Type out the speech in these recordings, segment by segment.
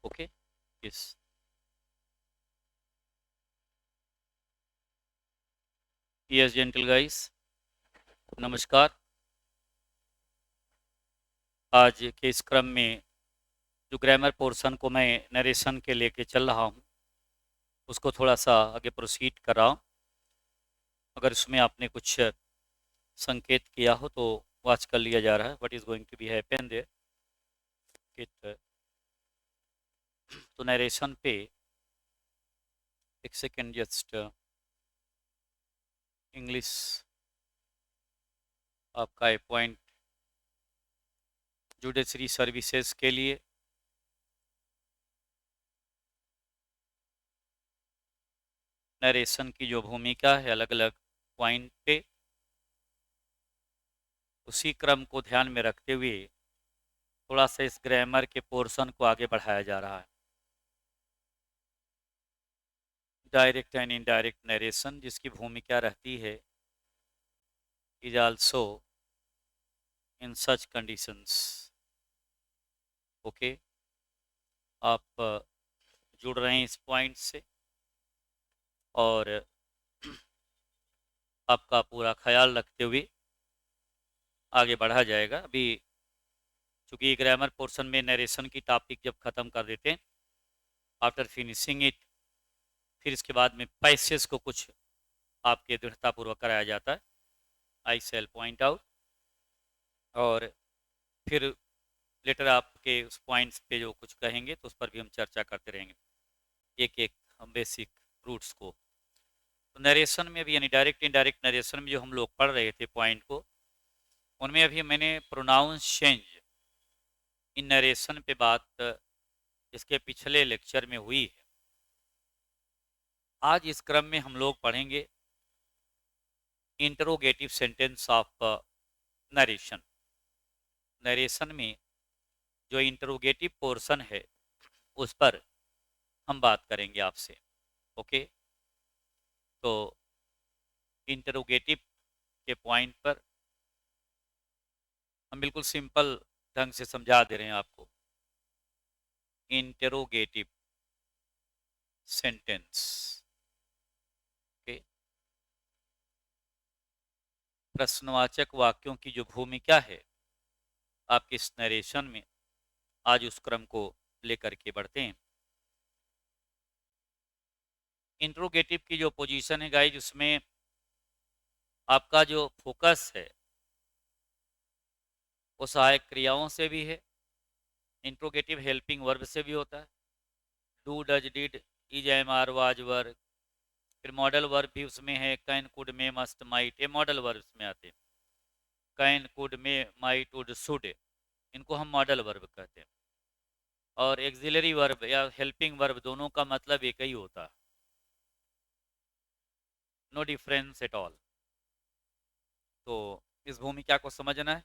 Okay. Yes. Yes, gentle guys. नमस्कार। आज के इस क्रम में जो ग्रामर पोर्शन को मैं नरेशन के लेके चल रहा हूँ उसको थोड़ा सा आगे प्रोसीड कर रहा हूँ। अगर उसमें आपने कुछ संकेत किया हो तो वाच कर लिया जा रहा है what is going to be happen there. तो नरेशन पे एक सेकेंड जस्ट इंग्लिश आपका एक पॉइंट जुडिशरी सर्विसेज के लिए नरेशन की जो भूमिका है अलग अलग पॉइंट पे उसी क्रम को ध्यान में रखते हुए थोड़ा सा इस ग्रामर के पोर्शन को आगे बढ़ाया जा रहा है। डायरेक्ट एंड इनडायरेक्ट नरेशन जिसकी भूमिका रहती है is also in such conditions. Okay, आप जुड़ रहे हैं इस पॉइंट से और आपका पूरा ख्याल रखते हुए आगे बढ़ा जाएगा। अभी चूंकि ग्रामर पोर्शन में नरेशन की टॉपिक जब ख़त्म कर देते हैं आफ्टर फिनिशिंग इट, फिर इसके बाद में पैसेज को कुछ आपके दृढ़तापूर्वक कराया जाता है। आई शैल पॉइंट आउट और फिर लेटर आपके उस पॉइंट्स पे जो कुछ कहेंगे तो उस पर भी हम चर्चा करते रहेंगे एक एक हम बेसिक रूट्स को। तो नरेशन में भी यानी डायरेक्ट इनडायरेक्ट नरेशन में जो हम लोग पढ़ रहे थे पॉइंट को, उनमें अभी मैंने प्रोनाउंस चेंज इन नरेशन पे बात इसके पिछले लेक्चर में हुई है। आज इस क्रम में हम लोग पढ़ेंगे interrogative sentence of narration. Narration में जो इंटरोगेटिव पोर्शन है उस पर हम बात करेंगे आपसे। ओके, तो इंटरोगेटिव के पॉइंट पर हम बिल्कुल सिंपल ढंग से समझा दे रहे हैं आपको। इंटरोगेटिव सेंटेंस, ओके, प्रश्नवाचक वाक्यों की जो भूमिका है आपके इस नरेशन में, आज उस क्रम को लेकर के बढ़ते हैं। इंटरोगेटिव की जो पोजीशन है गाइज, उसमें आपका जो फोकस है वो सहायक क्रियाओं से भी है, इंट्रोगेटिव हेल्पिंग वर्ब से भी होता है। Do, does, did, is, am, are, was, were. फिर मॉडल वर्ब भी उसमें है, can, could, may, must, might, ये मॉडल वर्ब में आते हैं। Can, could, may, might, would, should, इनको हम मॉडल वर्ब कहते हैं। और एक्सिलरी वर्ब या हेल्पिंग वर्ब दोनों का मतलब एक ही होता है, नो डिफरेंस एट ऑल। तो इस भूमिका को समझना है।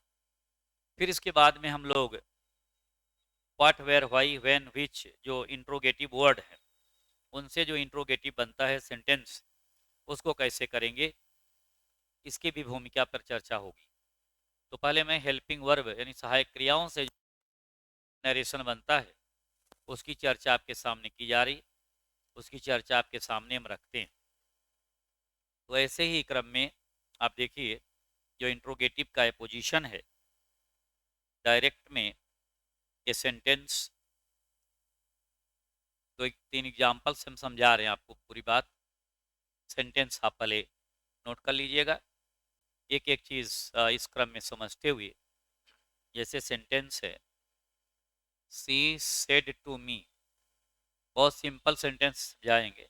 फिर इसके बाद में हम लोग what, where, why, when, which जो इंट्रोगेटिव वर्ड है उनसे जो इंट्रोगेटिव बनता है सेंटेंस, उसको कैसे करेंगे इसकी भी भूमिका पर चर्चा होगी। तो पहले मैं हेल्पिंग वर्ब यानी सहायक क्रियाओं से नरेशन बनता है उसकी चर्चा आपके सामने की जा रही, उसकी चर्चा आपके सामने हम रखते हैं। तो ऐसे ही क्रम में आप देखिए जो इंट्रोगेटिव का पोजीशन है डायरेक्ट में, ये सेंटेंस तो एक 3 एग्जाम्पल से हम समझा रहे हैं आपको पूरी बात। सेंटेंस आप पहले नोट कर लीजिएगा एक एक चीज़ इस क्रम में समझते हुए। जैसे सेंटेंस है सी सेड टू मी, बहुत सिंपल सेंटेंस जाएंगे।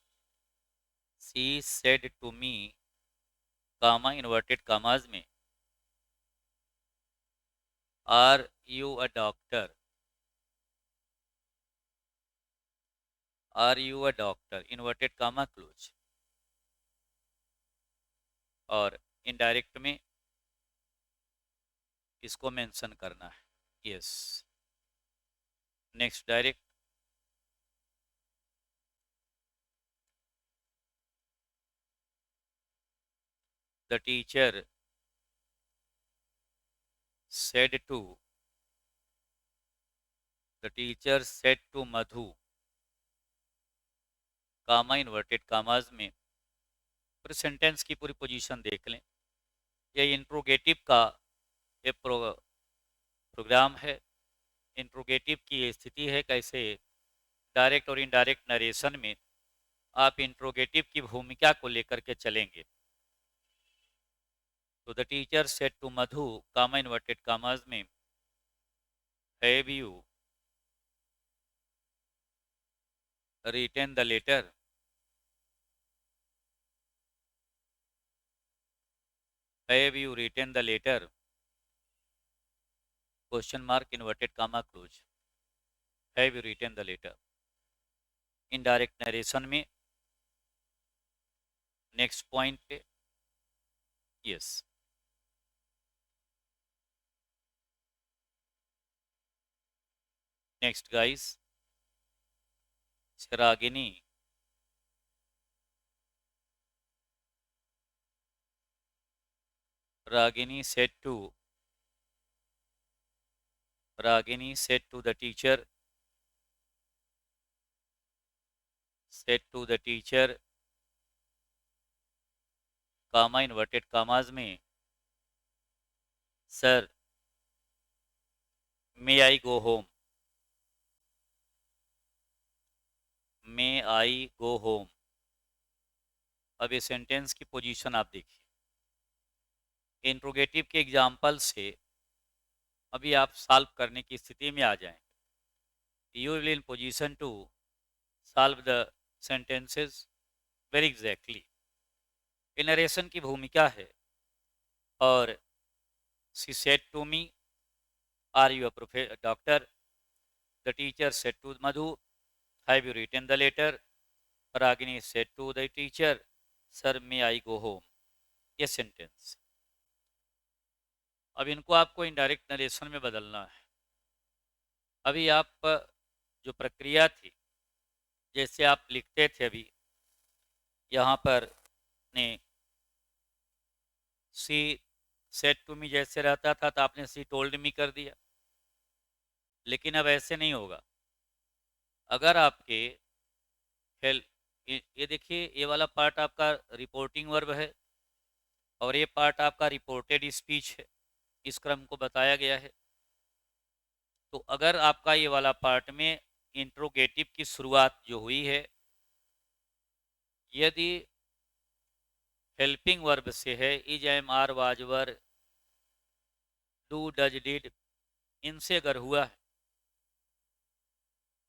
She said to me, comma inverted commas में, are you a doctor, are you a doctor, inverted comma close. और इनडायरेक्ट में इसको मेंशन करना है, yes. Next direct, the teacher said to, the teacher said to Madhu, comma inverted commas में पूरे sentence की पूरी पोजीशन देख लें। यह इंट्रोगेटिव का एक प्रोग्राम है। इंट्रोगेटिव की ये स्थिति है कैसे डायरेक्ट और इनडायरेक्ट नरेशन में आप इंट्रोगेटिव की भूमिका को लेकर के चलेंगे। तो the teacher said to Madhu comma inverted commas में have you written the letter. Have you written the letter question mark inverted comma close. Have you written the letter. Indirect narration में नेक्स्ट पॉइंट पे yes. Next guys, Ragini Ragini said to the teacher, comma inverted commas में sir may I go home. May I go home. अब ये sentence की position आप देखिए। Interrogative के example से अभी आप सॉल्व करने की स्थिति में आ जाएंगे। You will in position to solve the sentences very exactly. Narration की भूमिका है और she said to me are you a doctor. The teacher said to Madhu have you written the letter. Ragini said to the teacher sir may I go home. ये sentence. अब इनको आपको indirect narration में बदलना है। अभी आप जो प्रक्रिया थी, जैसे आप लिखते थे अभी यहाँ पर ने सी सेड टू मी जैसे रहता था तो आपने सी टोल्ड मी कर दिया, लेकिन अब ऐसे नहीं होगा। अगर आपके हेल्प ये देखिए, ये वाला पार्ट आपका रिपोर्टिंग वर्ब है और ये पार्ट आपका रिपोर्टेड स्पीच है। इस क्रम को बताया गया है। तो अगर आपका ये वाला पार्ट में इंट्रोगेटिव की शुरुआत जो हुई है, यदि हेल्पिंग वर्ब से है, is am are was were do does did, इनसे अगर हुआ है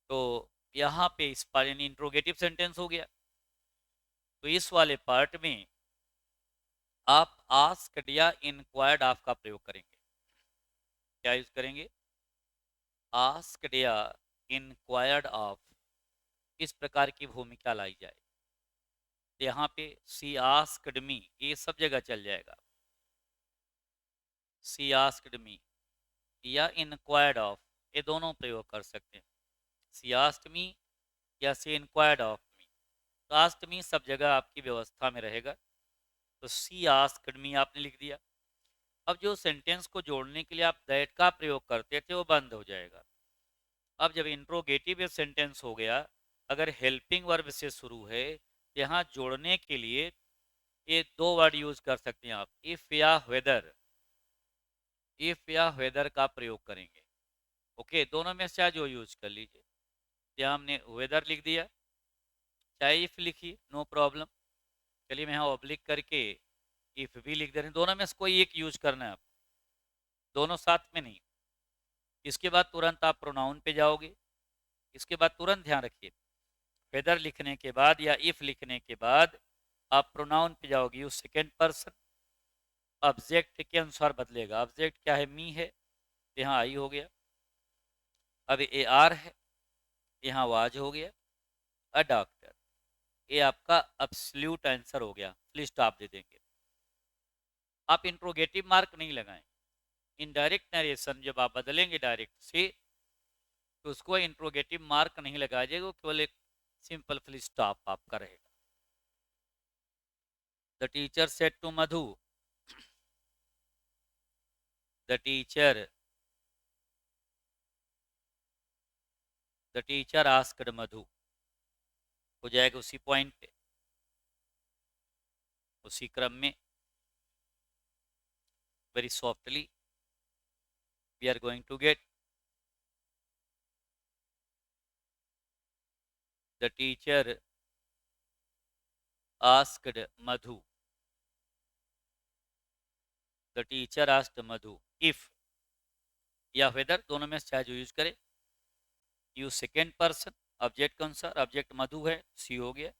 तो यहाँ पे इस पार्ट यानी इंट्रोगेटिव सेंटेंस हो गया। तो इस वाले पार्ट में आप आस्क्ड या इंक्वायर्ड ऑफ का प्रयोग करेंगे। क्या यूज करेंगे? आस्क्ड या इंक्वायर्ड ऑफ। इस प्रकार की भूमिका लाई जाए। यहाँ पे सी आस्क्ड मी ये सब जगह चल जाएगा। सी आस्क्ड मी या इंक्वायर्ड ऑफ, ये दोनों प्रयोग कर सकते हैं। सी आस्क्ड मी या सी इंक्वायर्ड ऑफ मी। तो आस्क्ड मी सब जगह आपकी व्यवस्था में रहेगा। तो सी आस्क्ड मी आपने लिख दिया। अब जो सेंटेंस को जोड़ने के लिए आप दैट का प्रयोग करते थे वो बंद हो जाएगा। अब जब इंट्रोगेटिव सेंटेंस हो गया, अगर हेल्पिंग वर्ब से शुरू है, यहाँ जोड़ने के लिए ये दो वर्ड यूज कर सकते हैं आप, इफ या वेदर। इफ या वेदर का प्रयोग करेंगे। ओके, दोनों में से जो यूज कर लीजिए। यहाँ हमने वेदर लिख दिया, चाहे इफ लिखिए, नो प्रॉब्लम। चलिए मैं यहाँ ऑब्लिक करके इफ भी लिख दे रहे हैं। दोनों में से कोई एक यूज करना है आप, दोनों साथ में नहीं। इसके बाद तुरंत आप प्रोनाउन पे जाओगे। इसके बाद तुरंत ध्यान रखिए, वेदर लिखने के बाद या इफ लिखने के बाद आप प्रोनाउन पे जाओगे। Use second person. ऑब्जेक्ट के अनुसार बदलेगा। ऑब्जेक्ट क्या है? मी है, यहाँ आई हो गया। अब ए आर है, यहाँ वाज हो गया। अ डॉक्टर, ये आपका एब्सोल्यूट आंसर हो गया। फुल स्टॉप दे देंगे। आप इंट्रोगेटिव मार्क नहीं लगाएं। इनडायरेक्ट नरेशन जब आप बदलेंगे डायरेक्ट से, तो उसको इंट्रोगेटिव मार्क नहीं लगाया जाएगा, वो केवल एक सिंपल फुल स्टॉप आपका रहेगा। The teacher said to Madhu, the teacher asked Madhu. हो जाएगा उसी पॉइंट पे, उसी क्रम में। Very softly we are going to get the teacher asked Madhu, the teacher asked Madhu if या वेदर, दोनों में चाहे जो यूज करे। यूज सेकेंड पर्सन, ऑब्जेक्ट कौन सा, ऑब्जेक्ट मधु है, सी हो गया।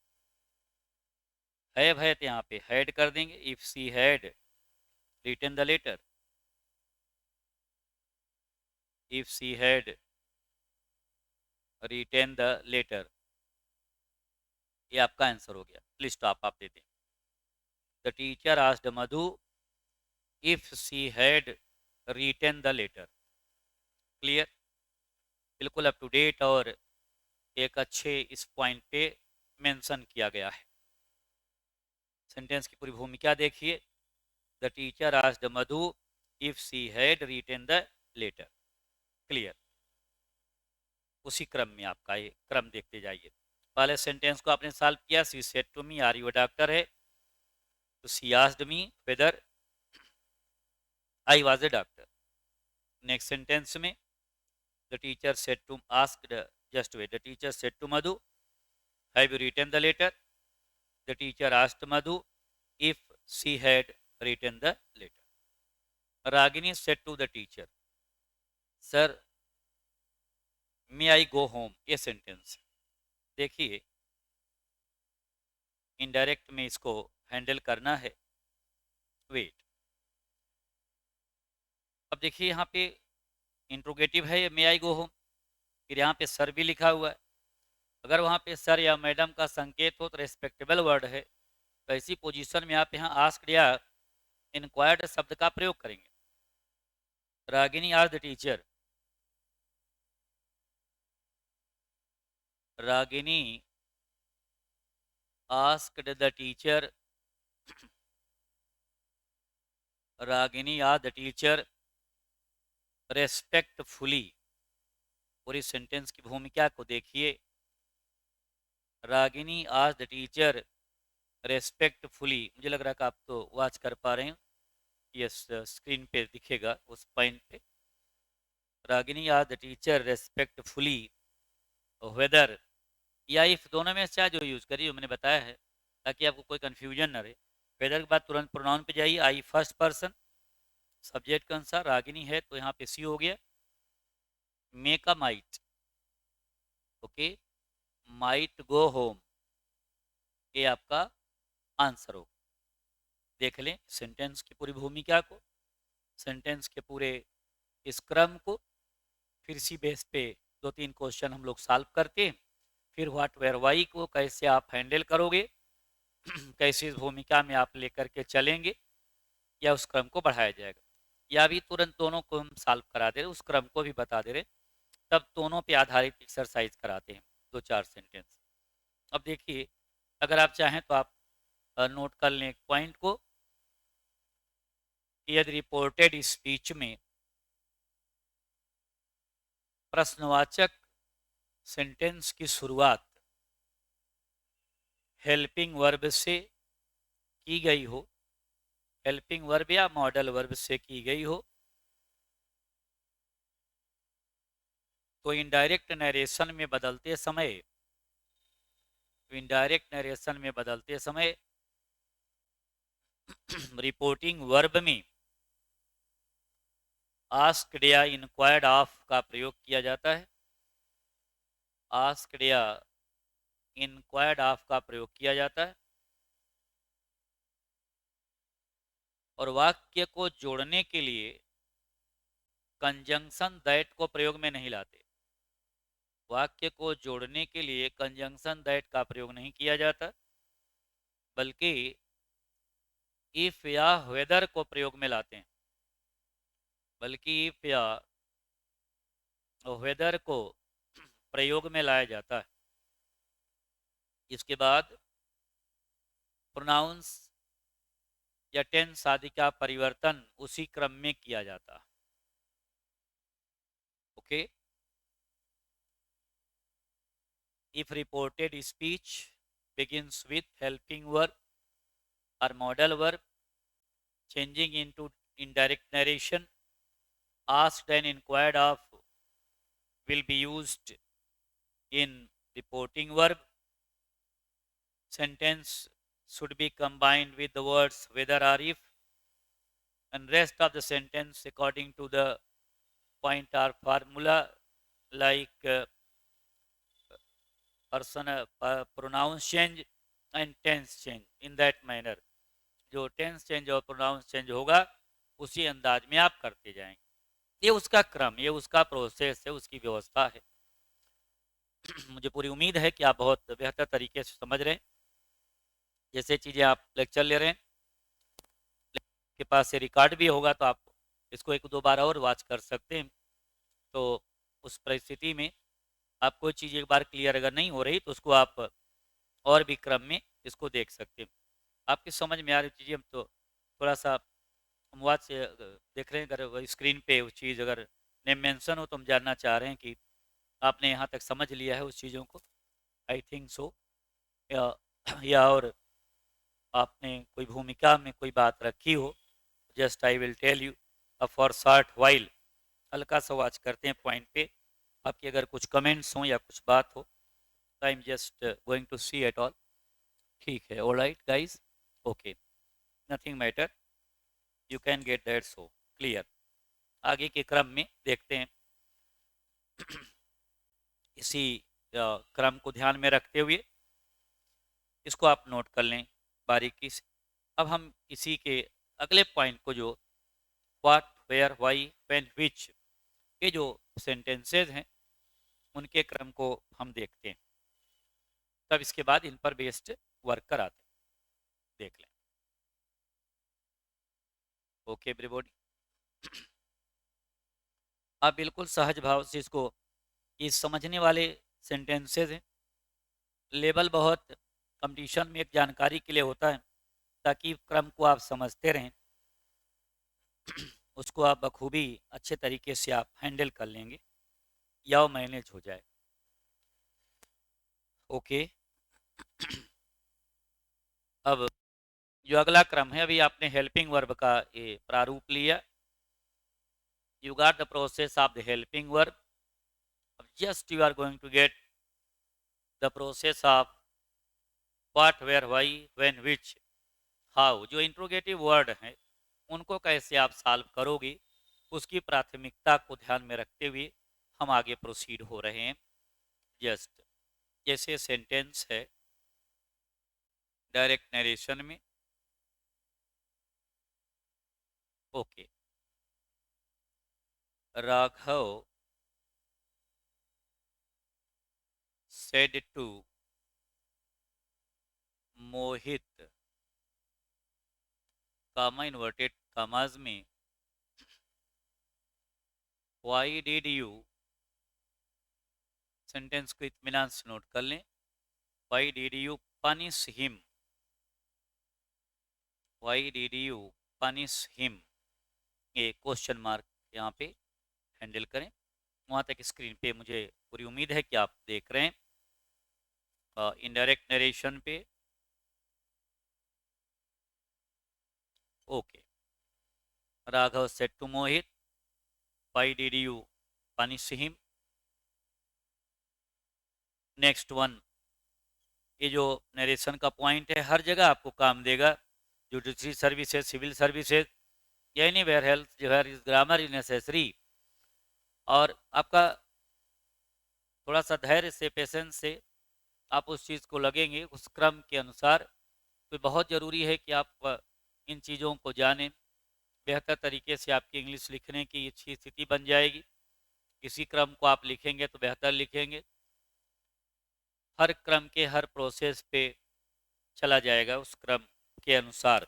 हैव है तो यहाँ पे हैड कर देंगे, if she had written the letter, if she had written the letter, ये आपका आंसर हो गया। प्लीज स्टॉप आप देते हैं। The teacher asked Madhu if she had written the letter. Clear, बिल्कुल अप टू डेट और एक अच्छे इस पॉइंट पे मेंशन किया गया है। सेंटेंस की पूरी भूमिका देखिए। The teacher asked Madhu if she had written the letter. Clear, उसी क्रम में आपका ये क्रम देखते जाइए। पहले सेंटेंस को आपने सॉल्व किया, she said to me are you a doctor है, तो she asked me whether I was a doctor. Next sentence में the teacher said to asked, just wait, the teacher said to Madhu have you written the letter, the teacher asked Madhu if she had written the letter. Ragini said to the teacher, sir may I go home, ये sentence देखिए, indirect में इसको handle करना है। Wait, अब देखिए यहाँ पे इंट्रोगेटिव है, मे आई गो होम, फिर यहाँ पे सर भी लिखा हुआ है। अगर वहाँ पे सर या मैडम का संकेत हो तो रेस्पेक्टेबल वर्ड है, तो ऐसी पोजीशन में आप यहाँ आस्क्ड या इंक्वायर्ड शब्द का प्रयोग करेंगे। Ragini asked the teacher, Ragini asked the teacher, Ragini asked the teacher respectfully. पूरी सेंटेंस की भूमिका को देखिए। Ragini asked the teacher respectfully, मुझे लग रहा है कि आप तो वॉच कर पा रहे हैं, यस स्क्रीन पे दिखेगा उस पॉइंट पे। Ragini asked the teacher respectfully whether या इफ, दोनों में चाहे जो यूज करिए, मैंने बताया है ताकि आपको कोई कंफ्यूजन ना रहे। वेदर के बाद तुरंत प्रोनाउन पे जाइए, आई फर्स्ट पर्सन, सब्जेक्ट के अनुसार रागिनी है तो यहाँ पे सी हो गया। Make a might, okay, might go home, ये आपका आंसर हो। देख लें सेंटेंस की पूरी भूमिका को, सेंटेंस के पूरे इस क्रम को, फिर इसी बेस पे 2-3 क्वेश्चन हम लोग सॉल्व करते हैं। फिर व्हाट वेयर वाई को कैसे आप हैंडल करोगे, कैसे इस भूमिका में आप लेकर के चलेंगे, या उस क्रम को बढ़ाया जाएगा, या भी तुरंत दोनों को हम सॉल्व करा दे रहे, उस क्रम को भी बता दे रहे, तब दोनों पे आधारित एक्सरसाइज कराते हैं 2-4 सेंटेंस। अब देखिए, अगर आप चाहें तो आप नोट कर लें एक पॉइंट को, यदि रिपोर्टेड स्पीच में प्रश्नवाचक सेंटेंस की शुरुआत हेल्पिंग वर्ब से की गई हो, हेल्पिंग वर्ब या मॉडल वर्ब से की गई हो, तो इनडायरेक्ट नरेशन में बदलते समय, इनडायरेक्ट नरेशन में बदलते समय रिपोर्टिंग वर्ब में आस्क्ड या इंक्वायर्ड ऑफ का प्रयोग किया जाता है, आस्क्ड या इंक्वायर्ड ऑफ का प्रयोग किया जाता है, और वाक्य को जोड़ने के लिए कंजंक्शन दैट को प्रयोग में नहीं लाते। वाक्य को जोड़ने के लिए कंजंक्शन दैट का प्रयोग नहीं किया जाता, बल्कि इफ या वेदर को प्रयोग में लाते हैं, बल्कि इफ या वेदर को प्रयोग में लाया जाता है। इसके बाद प्रोनाउंस या टेंस आदि का परिवर्तन उसी क्रम में किया जाता है। Okay, if reported speech begins with helping verb or modal verb changing into indirect narration, asked and inquired of will be used in reporting verb. Sentence should be combined with the words whether or if, and rest of the sentence according to the point or formula like person pronoun change and tense change in that manner. जो tense change और pronounce change होगा उसी अंदाज में आप करते जाएंगे। ये उसका क्रम, ये उसका प्रोसेस है, उसकी व्यवस्था है। मुझे पूरी उम्मीद है कि आप बहुत बेहतर तरीके से समझ रहे हैं। जैसे चीज़ें आप लेक्चर ले रहे हैं, के पास से रिकॉर्ड भी होगा तो आप इसको एक दो बार और वॉच कर सकते हैं। तो उस परिस्थिति में आप कोई चीज़ एक बार क्लियर अगर नहीं हो रही तो उसको आप और भी क्रम में इसको देख सकते हैं। आपकी समझ में आ रही चीज़ें हम तो थोड़ा सा हम वॉच से देख रहे हैं, अगर स्क्रीन पे वो चीज़ अगर नेम मेंशन हो तो हम जानना चाह रहे हैं कि आपने यहाँ तक समझ लिया है उस चीज़ों को। I think so. या और आपने कोई भूमिका में कोई बात रखी हो, just I will tell you for short while. हल्का सा वॉच करते हैं पॉइंट पे। आपके अगर कुछ कमेंट्स हों या कुछ बात हो तो I am just going to see at all. ठीक है, alright guys, okay, nothing matter, you can get that so clear. आगे के क्रम में देखते हैं। इसी क्रम को ध्यान में रखते हुए इसको आप नोट कर लें बारीकी से। अब हम इसी के अगले पॉइंट को जो what, where, why, when, which, ये जो सेंटेंसेज हैं उनके क्रम को हम देखते हैं। तब इसके बाद इन पर बेस्ड वर्क कराते हैं, देख लें। ओके एवरीबॉडी, आप बिल्कुल सहज भाव से इसको, ये समझने वाले सेंटेंसेज हैं। लेवल बहुत कंपटीशन में एक जानकारी के लिए होता है ताकि क्रम को आप समझते रहें, उसको आप बखूबी अच्छे तरीके से आप हैंडल कर लेंगे या वो मैनेज हो जाए। ओके, अब जो अगला क्रम है, अभी आपने हेल्पिंग वर्ब का ये प्रारूप लिया। You got the process of the helping verb. अब just you are going to get the process of what, where, why, when, which, how. जो इंट्रोगेटिव वर्ड हैं उनको कैसे आप सॉल्व करोगे, उसकी प्राथमिकता को ध्यान में रखते हुए हम आगे प्रोसीड हो रहे हैं। जस्ट जैसे सेंटेंस है डायरेक्ट नरेशन में। Okay, Raghav said to Mohit, comma inverted commas में, why did you, सेंटेंस को इत्मीनान से नोट कर लें, why did you punish him, why did you punish him, ये क्वेश्चन मार्क यहाँ पे हैंडल करें। वहाँ तक स्क्रीन पे मुझे पूरी उम्मीद है कि आप देख रहे हैं। इनडायरेक्ट नरेशन पे okay, Raghav said to Mohit, why did you punish him। Next one, ये जो नरेशन का पॉइंट है हर जगह आपको काम देगा। Judiciary services, civil services, anywhere health जो है, इस ग्रामर इज नेसेसरी। और आपका थोड़ा सा धैर्य से, पेशेंस से आप उस चीज़ को लगेंगे उस क्रम के अनुसार। तो बहुत ज़रूरी है कि आप इन चीज़ों को जानें। बेहतर तरीके से आपकी इंग्लिश लिखने की अच्छी स्थिति बन जाएगी। इसी क्रम को आप लिखेंगे तो बेहतर लिखेंगे। हर क्रम के हर प्रोसेस पे चला जाएगा उस क्रम के अनुसार,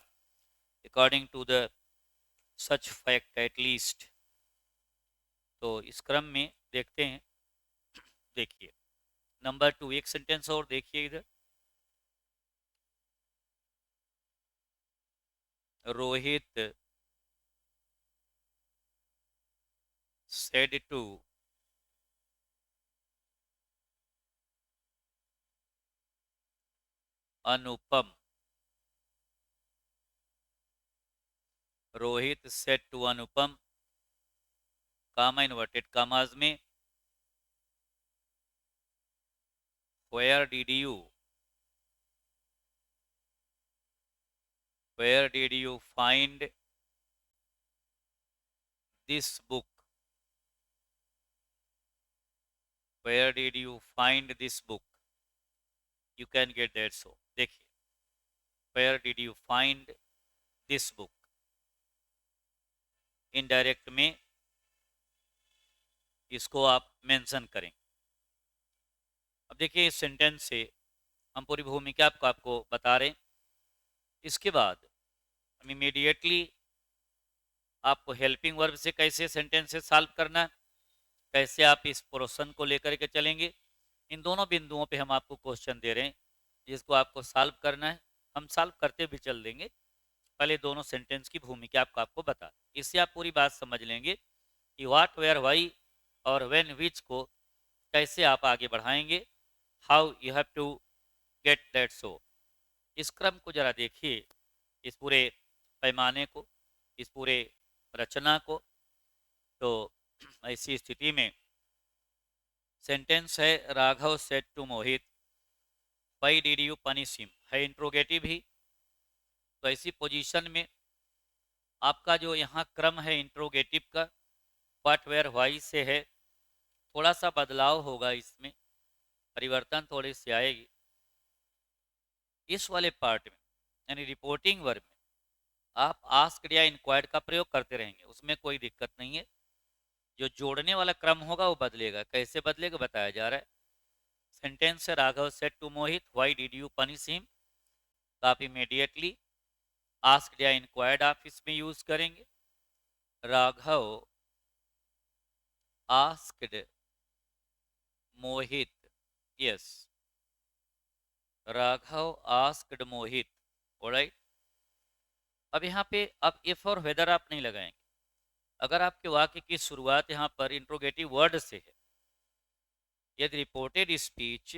according to the such fact at least. तो इस क्रम में देखते हैं। देखिए नंबर 2, एक सेंटेंस और देखिए इधर। Rohit said to Anupam. Rohit said to Anupam, comma inverted commas में, where did you find this book? Where did you find this book? You can get that. So देखिए, where did you find this book? Indirect में इसको आप mention करें. अब देखिए, इस sentence से हम पूरी भूमिका आपको बता रहे हैं. इसके बाद हम इमीडिएटली आपको हेल्पिंग वर्ब से कैसे सेंटेंसेस सॉल्व करना है, कैसे आप इस पोर्शन को लेकर के चलेंगे, इन दोनों बिंदुओं पे हम आपको क्वेश्चन दे रहे हैं जिसको आपको सॉल्व करना है. हम सॉल्व करते भी चल देंगे, पहले दोनों सेंटेंस की भूमिका आपको बता. इससे आप पूरी बात समझ लेंगे कि व्हाट, वेयर, व्हाई और व्हेन, विच को कैसे आप आगे बढ़ाएंगे. How you have to get that. So इस क्रम को जरा देखिए, इस पूरे पैमाने को, इस पूरे रचना को. तो ऐसी स्थिति में सेंटेंस है, Raghav said to Mohit, why did you punish him, है इंट्रोगेटिव ही. तो ऐसी पोजीशन में आपका जो यहाँ क्रम है इंट्रोगेटिव का, व्हाट, वेयर, व्हाई से है, थोड़ा सा बदलाव होगा, इसमें परिवर्तन थोड़ी सी आएगी. इस वाले पार्ट में यानी रिपोर्टिंग वर्ब में आप आस्क्ड या इंक्वायर्ड का प्रयोग करते रहेंगे, उसमें कोई दिक्कत नहीं है. जो जोड़ने वाला क्रम होगा वो बदलेगा. कैसे बदलेगा बताया जा रहा है. सेंटेंस है, Raghav said to Mohit, why did you punish him. तो आप इमीडिएटली आस्क्ड या इंक्वायर्ड आप इसमें यूज करेंगे. राघव आस्क्ड मोहित, यस, राघव आस्क्ड मोहित. ऑलराइट. अब यहाँ पे आप इफ और वेदर आप नहीं लगाएंगे. अगर आपके वाक्य की शुरुआत यहाँ पर इंट्रोगेटिव वर्ड से है, यदि reported speech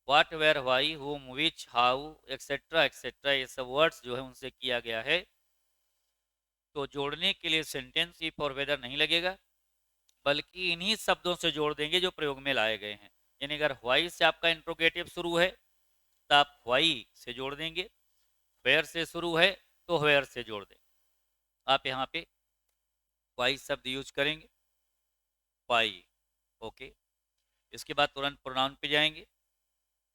what, where, why, whom, which, how, etcetera etcetera, ये सब वर्ड्स जो है उनसे किया गया है, तो जोड़ने के लिए सेंटेंस इफ और वेदर नहीं लगेगा, बल्कि इन्हीं शब्दों से जोड़ देंगे जो प्रयोग में लाए गए हैं. यानी अगर व्हाई से आपका इंट्रोगेटिव शुरू है तो आप व्हाई से जोड़ देंगे, वेयर से शुरू है तो वेयर से जोड़ देंगे. आप यहाँ पे व्हाई शब्द यूज करेंगे, व्हाई. ओके. इसके बाद तुरंत प्रोनाउन पे जाएंगे.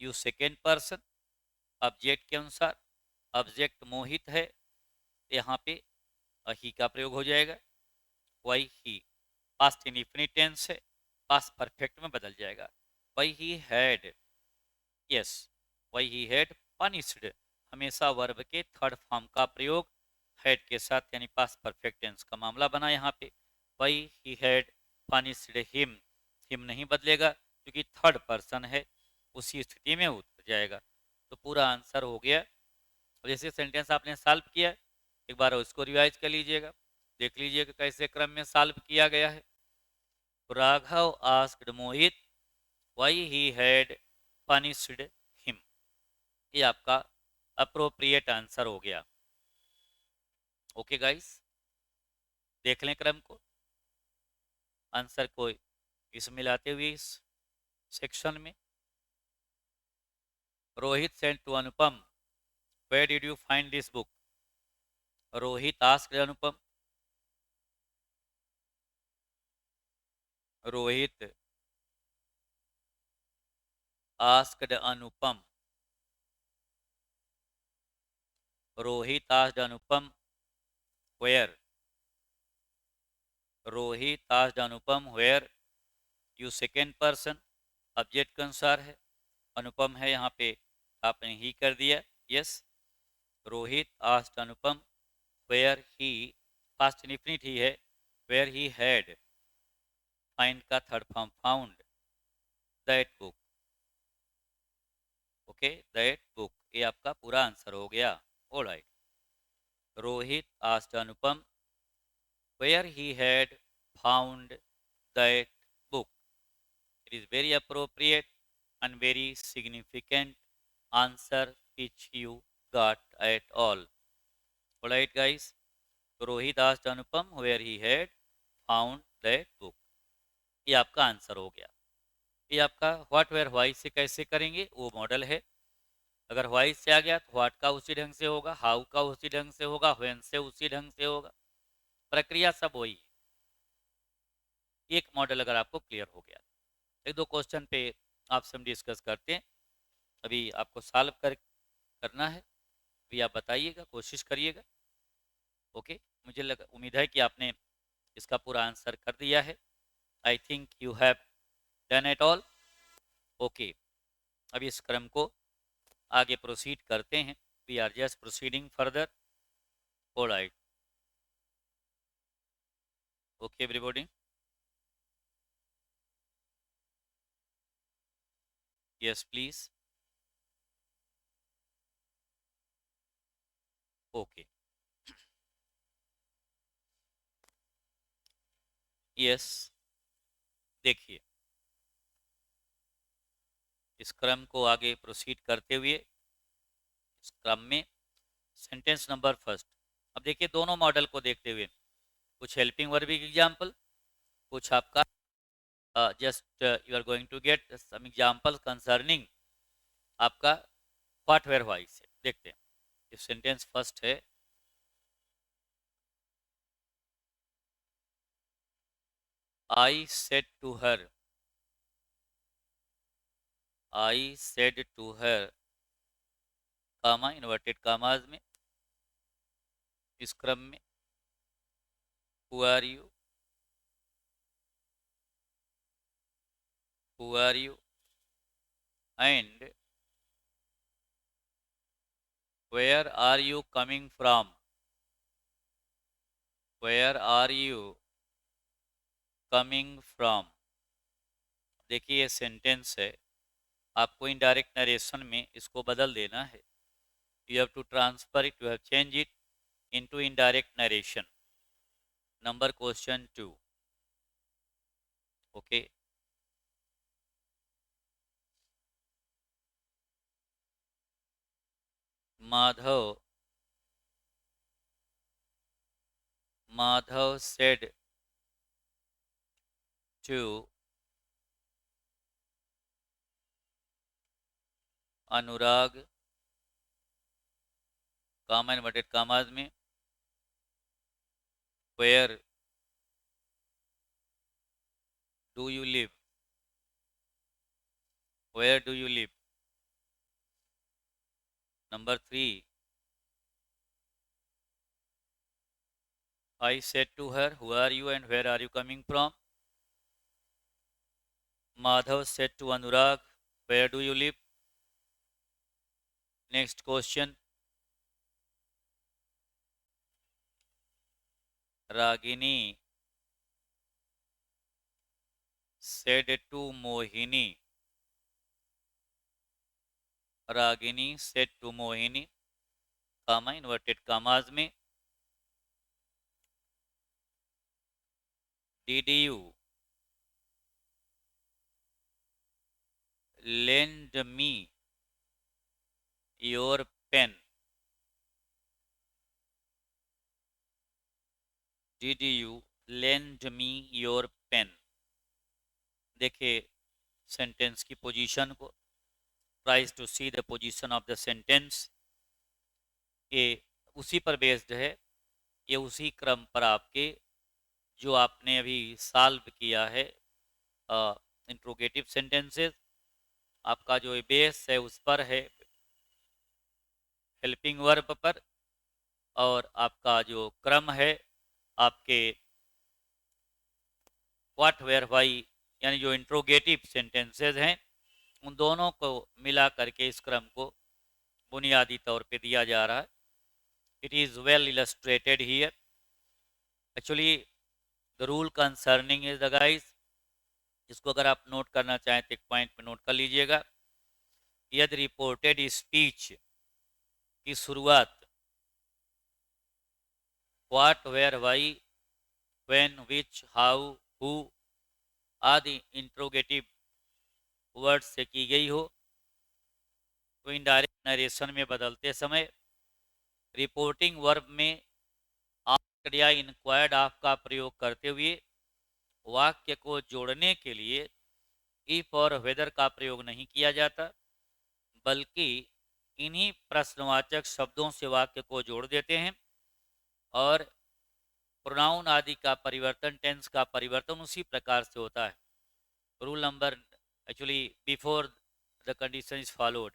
यू सेकेंड पर्सन, ऑब्जेक्ट के अनुसार. ऑब्जेक्ट मोहित है, यहाँ पे ही का प्रयोग हो जाएगा. Why he past indefinite tense है, पास्ट परफेक्ट में बदल जाएगा. Why he had, yes, why he had punished, हमेशा वर्ब के थर्ड फॉर्म का प्रयोग हैड के साथ, यानी पास्ट परफेक्ट टेंस का मामला बना यहाँ पे. Y he had punished him, him नहीं बदलेगा क्योंकि थर्ड पर्सन है, उसी स्थिति में उतर जाएगा. तो पूरा आंसर हो गया. जैसे सेंटेंस आपने सॉल्व किया, एक बार उसको रिवाइज कर लीजिएगा, देख लीजिएगा कैसे क्रम में सॉल्व किया गया है. Raghav asked Mohit why he had punished him. ये आपका अप्रोप्रिएट आंसर हो गया. ओके गाइस, देख लें क्रम को, आंसर को इस मिलाते हुए इस सेक्शन में. Rohit said to Anupam, where did you find this book. Rohit asked Anupam, Rohit asked Anupam, Rohit asked Anupam where, Rohit asked Anupam where. You second person, object के अनुसार है, अनुपम है यहाँ पे आपने ही कर दिया. Yes. Rohit asked Anupam where he, past indefinite ही है, वेयर ही हैड, फाइंड का third form found, that book. Okay, that book. ये आपका पूरा आंसर हो गया. Alright. Rohit asked Anupam where he had found that book. It is very appropriate and very significant answer which you got at all. Alright guys, so Rohit asked Anupam where he had found that book. ये आपका answer हो गया। ये आपका what where why से कैसे करेंगे वो मॉडल है। अगर व्हाई से आ गया तो व्हाट का उसी ढंग से होगा, हाउ का उसी ढंग से होगा, व्हेन से उसी ढंग से होगा, प्रक्रिया सब वही है। एक मॉडल अगर आपको क्लियर हो गया, एक दो क्वेश्चन पे आपसे हम डिस्कस करते हैं। अभी आपको सॉल्व करना है, अभी आप बताइएगा, कोशिश करिएगा। ओके, मुझे उम्मीद है कि आपने इसका पूरा आंसर कर दिया है। I think you have done it all. Okay, अब इस क्रम को आगे प्रोसीड करते हैं। We are just proceeding further. Alright, okay everybody, yes please. Okay, yes, देखिए इस क्रम को आगे प्रोसीड करते हुए इस क्रम में सेंटेंस नंबर फर्स्ट। अब देखिए दोनों मॉडल को देखते हुए कुछ हेल्पिंग वर्ब एग्जाम्पल, कुछ आपका just you are going to get some example concerning आपका व्हाट वेयर व्हाई से। देखते हैं, ये सेंटेंस फर्स्ट है, I said to her, I said to her, comma inverted commas में, इस क्रम में who are you, who are you and where are you coming from, where are you coming from. देखिए ये सेंटेंस है, आपको indirect narration में इसको बदल देना है। You have to transfer it, you have change it into indirect narration. Number question 2। Okay, Madhav, Madhav said to Anurag, comma inverted commas में, where do you live, where do you live. Number 3, I said to her, who are you and where are you coming from? Madhav said to Anurag, where do you live? Next question, Ragini said to Mohini, Ragini said to Mohini, comma inverted commas में, did you lend me your pen? Did you lend me your pen? देखिए sentence की position को, tries to see the position of the sentence. ये उसी पर based है, ये उसी क्रम पर आपके जो आपने अभी सॉल्व किया है इंट्रोगेटिव सेंटेंसेस, आपका जो बेस है उस पर है, हेल्पिंग वर्ब पर, और आपका जो क्रम है आपके व्हाट वेयर व्हाई यानी जो इंट्रोगेटिव सेंटेंसेस हैं उन दोनों को मिला करके इस क्रम को बुनियादी तौर पे दिया जा रहा है। It is well illustrated here. Actually the rule concerning is the guys, इसको अगर आप नोट करना चाहें तो एक पॉइंट पे नोट कर लीजिएगा। यदि रिपोर्टेड स्पीच की शुरुआत what where why when which how who आदि इंट्रोगेटिव वर्ड से की गई हो, तो इनडायरेक्ट नरेशन में बदलते समय रिपोर्टिंग वर्ब में आस्क्ड या इंक्वायर्ड ऑफ का प्रयोग करते हुए वाक्य को जोड़ने के लिए इफ और वेदर का प्रयोग नहीं किया जाता, बल्कि इन्हीं प्रश्नवाचक शब्दों से वाक्य को जोड़ देते हैं और प्रोनाउन आदि का परिवर्तन, टेंस का परिवर्तन उसी प्रकार से होता है। Rule number actually before the condition is followed.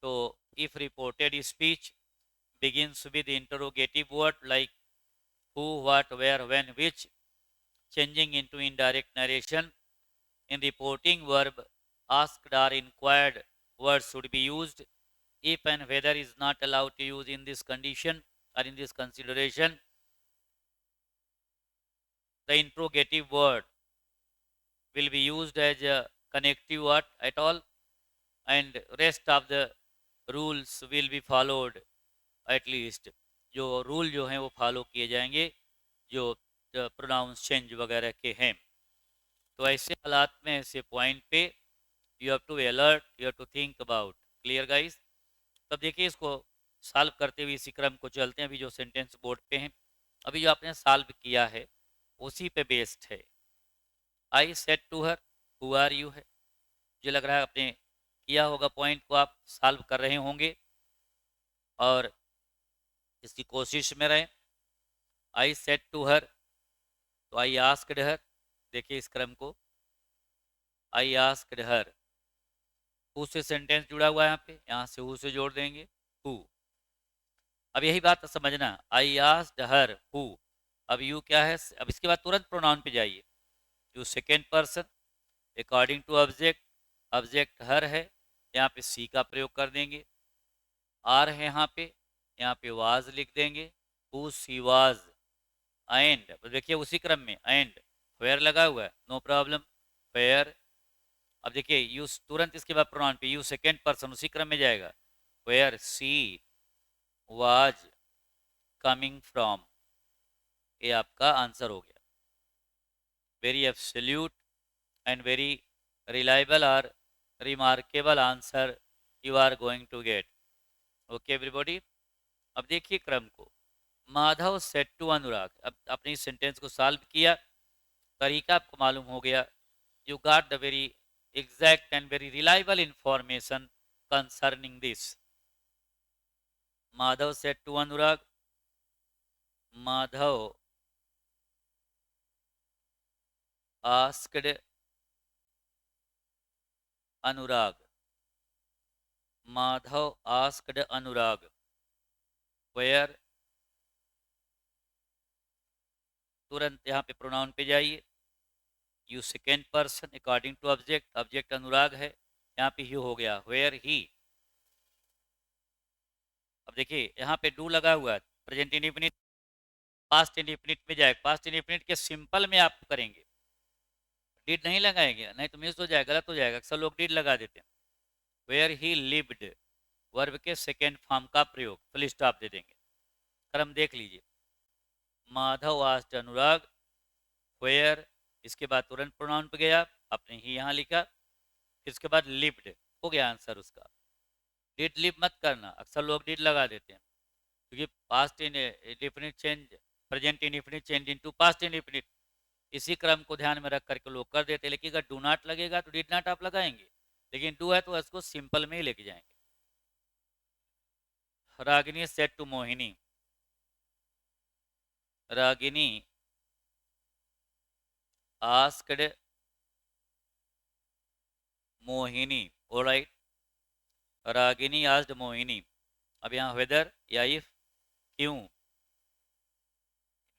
तो if reported speech begins with interrogative word like who, what, where, when, which, changing into indirect narration. In reporting verb, asked or inquired words should be used. If and whether is not allowed to use in this condition or in this consideration, the interrogative word will be used as a connective word at all, and rest of the rules will be followed at least. जो rule जो हैं वो follow किए जाएंगे जो pronounce change वगैरह के हैं। तो ऐसे हालात में, ऐसे पॉइंट पे you have to alert, you have to think about. Clear guys? तब देखिए इसको सॉल्व करते हुए इसी क्रम को चलते हैं। अभी जो सेंटेंस बोर्ड पे हैं, अभी जो आपने सॉल्व किया है उसी पे बेस्ड है। I said to her who are you है। मुझे लग रहा है आपने किया होगा, पॉइंट को आप सॉल्व कर रहे होंगे और इसकी कोशिश में रहें। आई सेड टू हर, तो आई आस्क्ड हर, देखिए इस क्रम को, आई आस्क्ड हर, हु से सेंटेंस जुड़ा हुआ है, यहाँ से हु से जोड़ देंगे, हु। अब यही बात समझना, आई आस्क्ड हर हु, अब यू क्या है, अब इसके बाद तुरंत प्रोनाउन पे जाइए। You second person according to object, object her है, यहाँ पे सी का प्रयोग कर देंगे। आर है यहाँ पे वाज लिख देंगे, हु सी वाज। एंड देखिए उसी क्रम में एंड वेयर लगा हुआ है, नो प्रॉब्लम, वेयर। अब देखिए यू तुरंत इसके बाद प्रोनाउन पे, यू सेकेंड पर्सन उसी क्रम में जाएगा, where she was coming from. ये आपका आंसर हो गया। Very absolute and very reliable और remarkable answer you are going to get. Okay everybody. अब देखिए क्रम को, माधव सेड टू अनुराग। अब आपने इस सेंटेंस को सॉल्व किया, तरीका आपको मालूम हो गया। You got the very exact and very reliable information concerning this. Madhav said to Anurag, Madhav asked Anurag, Madhav asked Anurag where, तुरंत यहाँ पे प्रोनाउन पे जाइए, you second person according to object, object Anurag है, यहाँ पे यू हो गया, वेयर ही। अब देखिए यहाँ पे डू लगा हुआ है, प्रेजेंट इंडेफिनिट पास्ट इंडेफिनिट में जाएगा। पास्ट इंडेफिनिट के सिंपल में आप करेंगे, डिड नहीं लगाएंगे, नहीं तो मिस हो जाएगा, गलत हो जाएगा। अक्सर लोग डिड लगा देते हैं। वेयर ही लिव्ड, वर्ब के सेकेंड फॉर्म का प्रयोग, फुल स्टॉप दे देंगे। क्रम देख लीजिए, माधव आस्क्ड अनुराग वेयर, इसके बाद तुरंत प्रोनाउन पे गया, आपने ही यहाँ लिखा, फिर इसके बाद लिव्ड, हो गया आंसर उसका। डिड लिव मत करना, अक्सर लोग डिड लगा देते हैं, क्योंकि past indefinite change, present indefinite change into past indefinite, इसी क्रम को ध्यान में रख करके लोग कर देते हैं। लेकिन अगर डू नॉट लगेगा तो डिड नॉट आप लगाएंगे, लेकिन डू है तो इसको सिंपल में ही लेके जाएंगे। Ragini said to Mohini, Ragini asked Mohini, alright, Ragini asked Mohini. अब यहाँ वेदर या इफ, क्यों,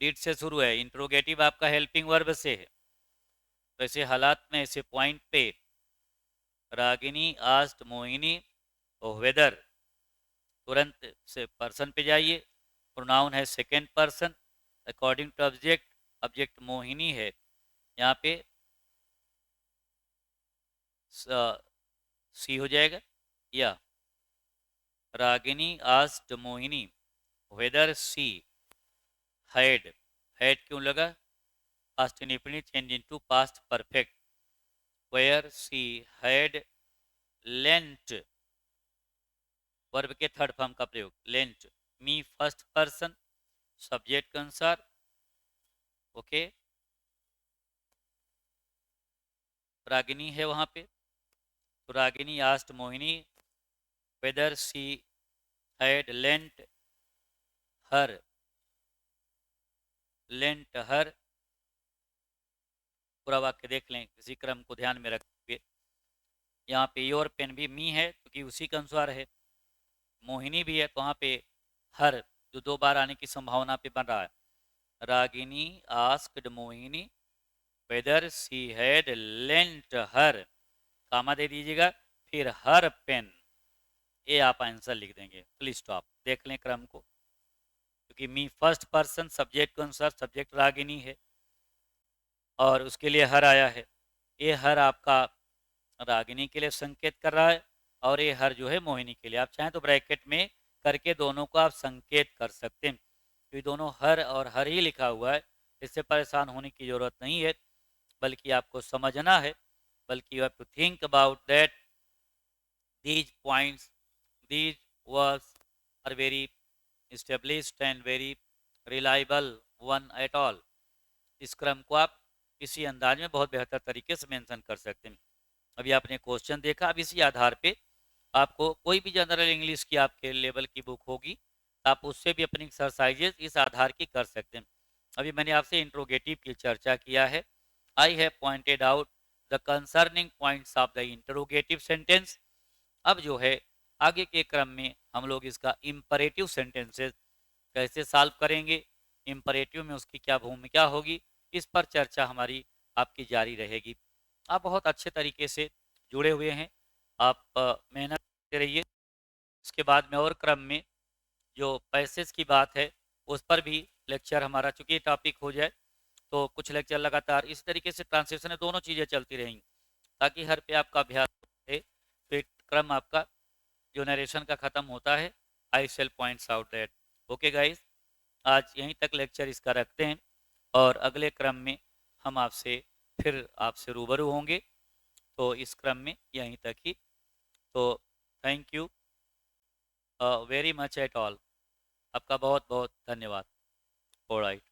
डिड से शुरू है, इंट्रोगेटिव आपका हेल्पिंग वर्ब से है। तो ऐसे हालात में, ऐसे पॉइंट पे रागिनी आस्क्ड मोहिनी और वेदर, तुरंत से पर्सन पे जाइए, प्रोनाउन है second person according to object, object Mohini है, यहाँ पे सी हो जाएगा, या Ragini asked Mohini whether she had, had क्यों लगा, past indefinite change into past perfect, where she had lent verb के थर्ड फॉर्म का प्रयोग, lent me first person, subject के अनुसार। ओके, रागिनी है वहां पे, तो Ragini asked Mohini whether she had lent her. पूरा वाक्य देख लें, इसी क्रम को ध्यान में रखते हुए। यहाँ पे योर पेन भी मी है क्योंकि उसी के अनुसार है, मोहिनी भी है तो वहाँ पे हर जो दो बार आने की संभावना पे बन रहा है। Ragini asked Mohini whether she had lent her, comma दे दीजिएगा, फिर हर पेन, ये आप आंसर लिख देंगे। Full stop. देख लें क्रम को, क्योंकि मी फर्स्ट पर्सन सब्जेक्ट के अनुसार, सब्जेक्ट रागिनी है और उसके लिए हर आया है। ये हर आपका रागिनी के लिए संकेत कर रहा है और ये हर जो है मोहिनी के लिए। आप चाहें तो ब्रैकेट में करके दोनों को आप संकेत कर सकते हैं, क्योंकि दोनों हर और हर ही लिखा हुआ है। इससे परेशान होने की ज़रूरत नहीं है, बल्कि आपको समझना है, बल्कि you have to think about that these points, these words are very established and very reliable one at all। इस क्रम को आप इसी अंदाज में बहुत बेहतर तरीके से मेंशन कर सकते हैं। अभी आपने क्वेश्चन देखा, अब इसी आधार पे आपको कोई भी जनरल इंग्लिश की आपके लेवल की बुक होगी, आप उससे भी अपनी एक्सरसाइजेज इस आधार की कर सकते हैं। अभी मैंने आपसे इंट्रोगेटिव की चर्चा किया है। I have pointed out the concerning points of the interrogative sentence. अब जो है आगे के क्रम में हम लोग इसका इम्परेटिव सेंटेंसेस कैसे सॉल्व करेंगे, इम्परेटिव में उसकी क्या भूमिका होगी, इस पर चर्चा हमारी आपकी जारी रहेगी। आप बहुत अच्छे तरीके से जुड़े हुए हैं, आप मेहनत करते रहिए। उसके बाद में और क्रम में जो पैसेज की बात है उस पर भी लेक्चर हमारा, चूंकि ये टॉपिक हो जाए तो कुछ लेक्चर लगातार इस तरीके से ट्रांसलेशन है, दोनों चीज़ें चलती रहेंगी ताकि हर पे आपका अभ्यास है। तो एक क्रम आपका जो नरेशन का ख़त्म होता है, I shall points out that. Okay guys, आज यहीं तक लेक्चर इसका रखते हैं और अगले क्रम में हम आपसे रूबरू होंगे। तो इस क्रम में यहीं तक ही। तो thank you very much at all, आपका बहुत बहुत धन्यवाद। ऑलराइट।